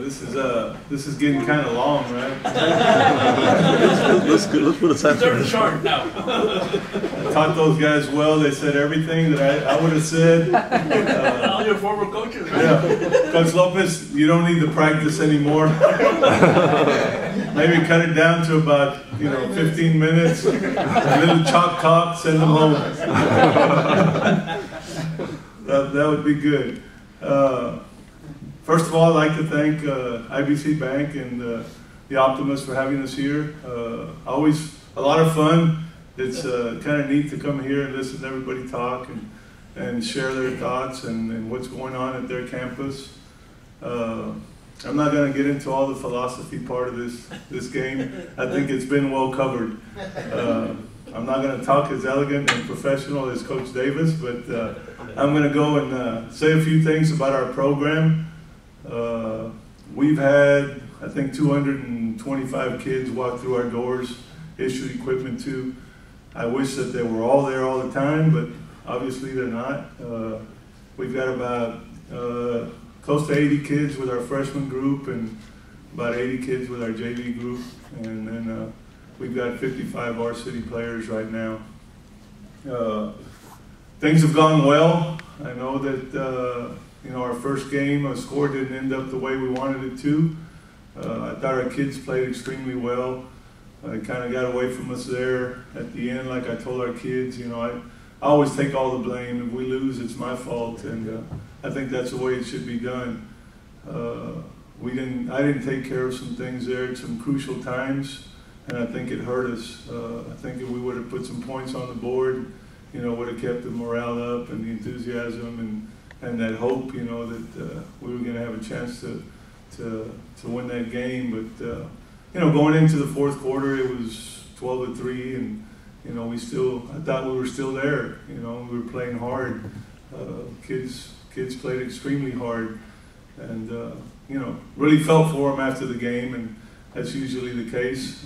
This is getting kind of long, right? let's put a time. Start short now. I taught those guys well. They said everything that I would have said. All your former coaches, right? Yeah, Coach Lopez, you don't need to practice anymore. Maybe cut it down to about 15 minutes. A little chalk talk, send them home. That would be good. First of all, I'd like to thank IBC Bank and the Optimists for having us here. Always a lot of fun. It's kind of neat to come here and listen to everybody talk and share their thoughts and what's going on at their campus. I'm not going to get into all the philosophy part of this game. I think it's been well covered. I'm not going to talk as elegant and professional as Coach Davis, but I'm going to go and say a few things about our program. We've had, I think, 225 kids walk through our doors, issued equipment to. I wish that they were all there all the time, but obviously they're not. We've got about close to 80 kids with our freshman group and about 80 kids with our JV group, and then we've got 55 varsity players right now. Things have gone well. I know that our first game, our score didn't end up the way we wanted it to. I thought our kids played extremely well. I kind of got away from us there at the end, like I told our kids. I always take all the blame. If we lose, it's my fault, and I think that's the way it should be done. I didn't take care of some things there at some crucial times, and I think it hurt us. I think if we would have put some points on the board, would have kept the morale up and the enthusiasm and that hope, that we were going to have a chance to win that game. But going into the fourth quarter, it was 12-3, and I thought we were still there. We were playing hard. Kids played extremely hard, and really felt for them after the game, and that's usually the case.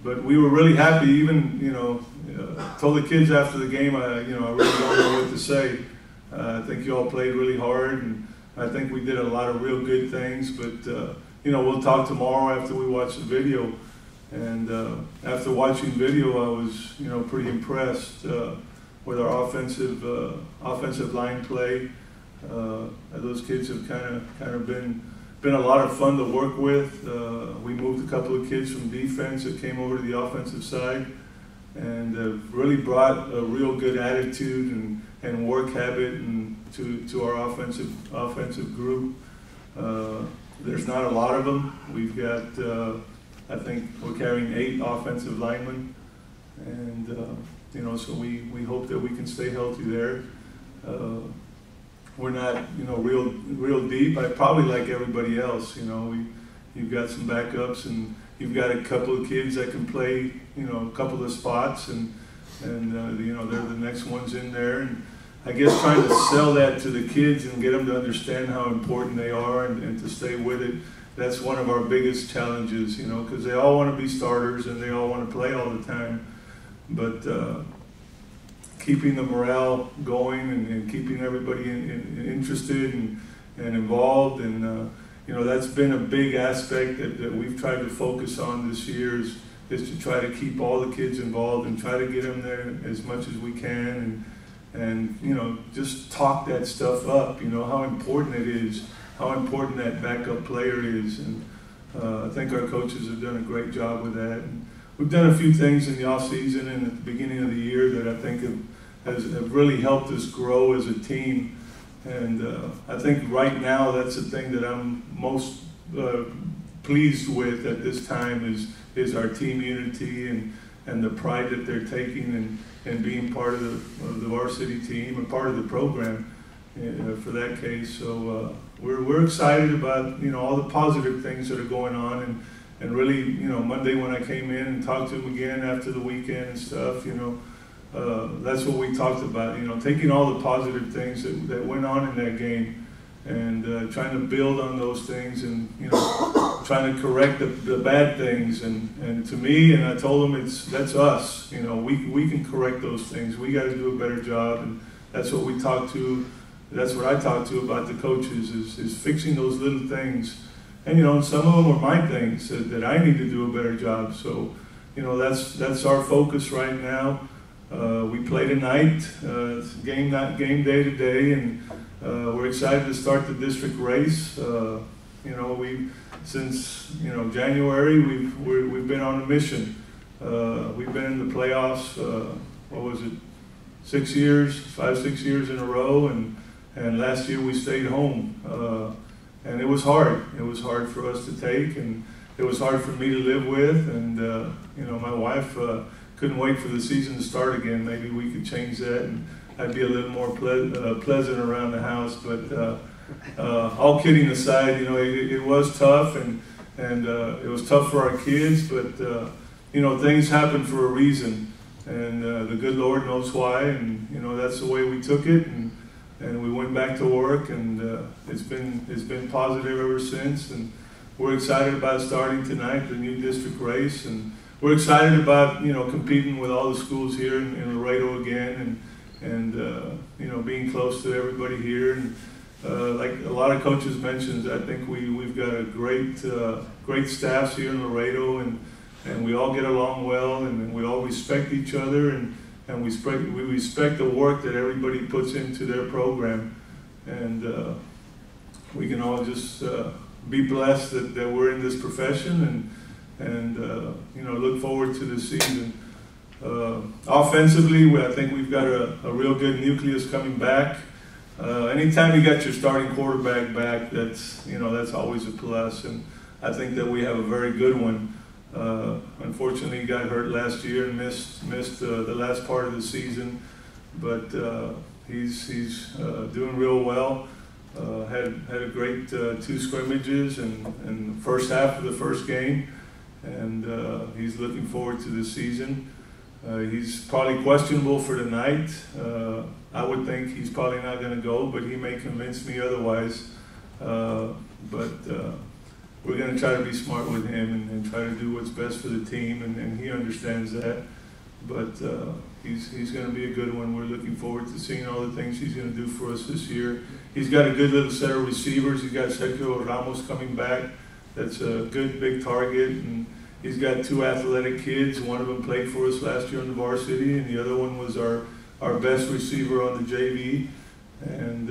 But we were really happy. Even told the kids after the game, I really don't know what to say. I think you all played really hard, and I think we did a lot of real good things. But we'll talk tomorrow after we watch the video. And after watching video, I was pretty impressed with our offensive line play. Those kids have kind of been a lot of fun to work with. We moved a couple of kids from defense that came over to the offensive side, and really brought a real good attitude and work habit to our offensive group. There's not a lot of them. We've got, I think we're carrying 8 offensive linemen, and so we hope that we can stay healthy there. We're not, real deep. I probably like everybody else. You've got some backups, and you've got a couple of kids that can play, a couple of spots, and they're the next ones in there. And I guess trying to sell that to the kids and get them to understand how important they are and to stay with it. That's one of our biggest challenges, because they all want to be starters and they all want to play all the time. But keeping the morale going and keeping everybody interested and involved, and that's been a big aspect that we've tried to focus on this year is to try to keep all the kids involved and try to get them there as much as we can, and just talk that stuff up, how important it is, how important that backup player is, and I think our coaches have done a great job with that. And we've done a few things in the off season and at the beginning of the year that I think have really helped us grow as a team, and I think right now that's the thing that I'm most pleased with at this time is our team unity and the pride that they're taking and being part of the varsity team and part of the program for that case. So we're excited about all the positive things that are going on, and really Monday when I came in and talked to them again after the weekend and stuff, that's what we talked about, taking all the positive things that went on in that game and trying to build on those things and trying to correct the bad things, and to me, and I told them that's us, we can correct those things. We got to do a better job, and that's what we talked to that's what I talk to about the coaches, is fixing those little things. And, you know, some of them are my things that I need to do a better job. So, you know, that's our focus right now. We play tonight, it's game day today, and we're excited to start the district race. You know, since January, we've been on a mission. We've been in the playoffs. What was it? 6 years, 5-6 years in a row, and last year we stayed home. And it was hard. It was hard for us to take, and it was hard for me to live with. And you know, my wife couldn't wait for the season to start again. Maybe we could change that, and I'd be a little more pleasant around the house. But all kidding aside, you know, it was tough, and it was tough for our kids. But you know, things happen for a reason, and the good Lord knows why. And you know, that's the way we took it. And we went back to work, and it's been positive ever since. And we're excited about starting tonight the new district race, and we're excited about competing with all the schools here in Laredo again, and you know, being close to everybody here. And like a lot of coaches mentioned, I think we've got a great staffs here in Laredo, and we all get along well, and we all respect each other, and we respect the work that everybody puts into their program, and we can all just be blessed that we're in this profession, and you know, look forward to this season. Offensively, I think we've got a real good nucleus coming back. Anytime you got your starting quarterback back, that's always a plus, and I think that we have a very good one. Unfortunately, he got hurt last year and missed the last part of the season, but he's doing real well. Had a great 2 scrimmages and the first half of the first game, and he's looking forward to this season. He's probably questionable for tonight. I would think he's probably not going to go, but he may convince me otherwise. We're going to try to be smart with him and try to do what's best for the team, and he understands that. But he's going to be a good one. We're looking forward to seeing all the things he's going to do for us this year. He's got a good little set of receivers. He's got Sergio Ramos coming back. That's a good big target, and he's got 2 athletic kids. One of them played for us last year on the varsity, and the other one was our best receiver on the JV. And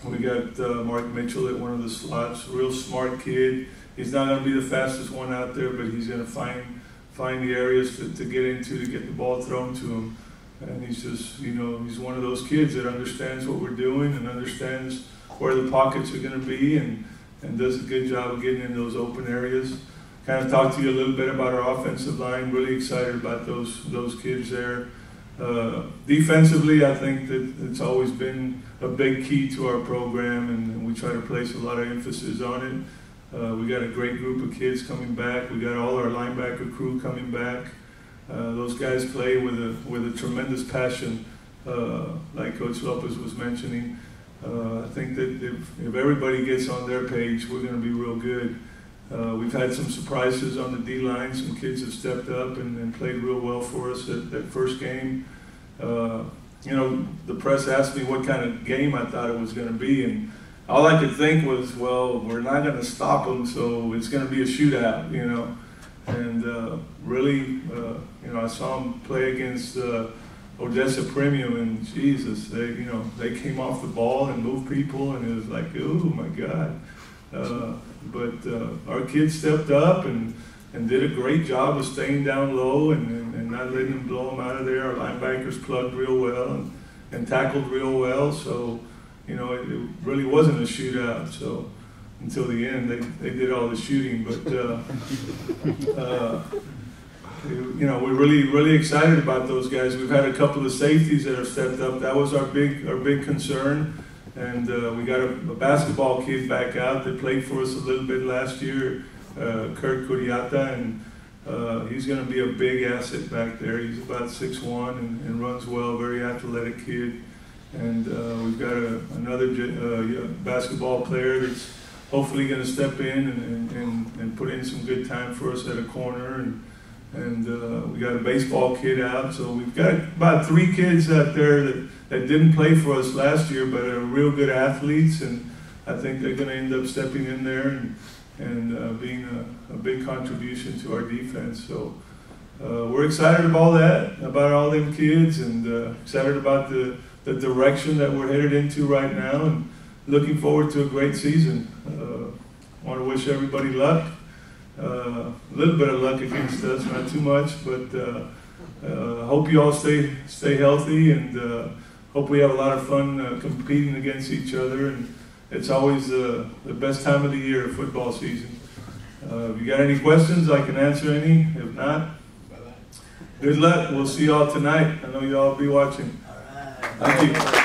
we got Mark Mitchell at one of the slots, real smart kid. He's not going to be the fastest one out there, but he's going to find the areas to get into to get the ball thrown to him. And he's just, he's one of those kids that understands what we're doing and understands where the pockets are going to be, and does a good job of getting in those open areas. Kind of talk to you a little bit about our offensive line. Really excited about those kids there. Defensively, I think that it's always been a big key to our program, and we try to place a lot of emphasis on it. We got a great group of kids coming back. We got all our linebacker crew coming back. Those guys play with a tremendous passion, like Coach Lopez was mentioning. I think that if everybody gets on their page, we're going to be real good. We've had some surprises on the D-line. Some kids have stepped up and played real well for us at that first game. The press asked me what kind of game I thought it was going to be, and all I could think was, well, we're not going to stop them, so it's going to be a shootout, And really, I saw them play against Odessa Premium, and Jesus, they came off the ball and moved people, and it was like, oh my God. But our kids stepped up and did a great job of staying down low and not letting them blow them out of there. Our linebackers plugged real well and tackled real well. So, it really wasn't a shootout. So until the end, they did all the shooting. But, we're really excited about those guys. We've had a couple of safeties that have stepped up. That was our big concern. And we got a basketball kid back out that played for us a little bit last year, Kurt Curiata, and he's going to be a big asset back there. He's about 6'1" and runs well, very athletic kid. And we've got another basketball player that's hopefully going to step in and put in some good time for us at a corner. and we got a baseball kid out. So we've got about 3 kids out there that didn't play for us last year, but are real good athletes, and I think they're going to end up stepping in there and being a big contribution to our defense. So we're excited about all them kids, and excited about the direction that we're headed into right now, and looking forward to a great season. Want to wish everybody luck. A little bit of luck against us, not too much, but hope you all stay healthy, and hope we have a lot of fun competing against each other. And it's always the best time of the year, football season. If you got any questions, I can answer any. If not, good luck. We'll see y'all tonight. I know y'all will be watching. All right. Thank you.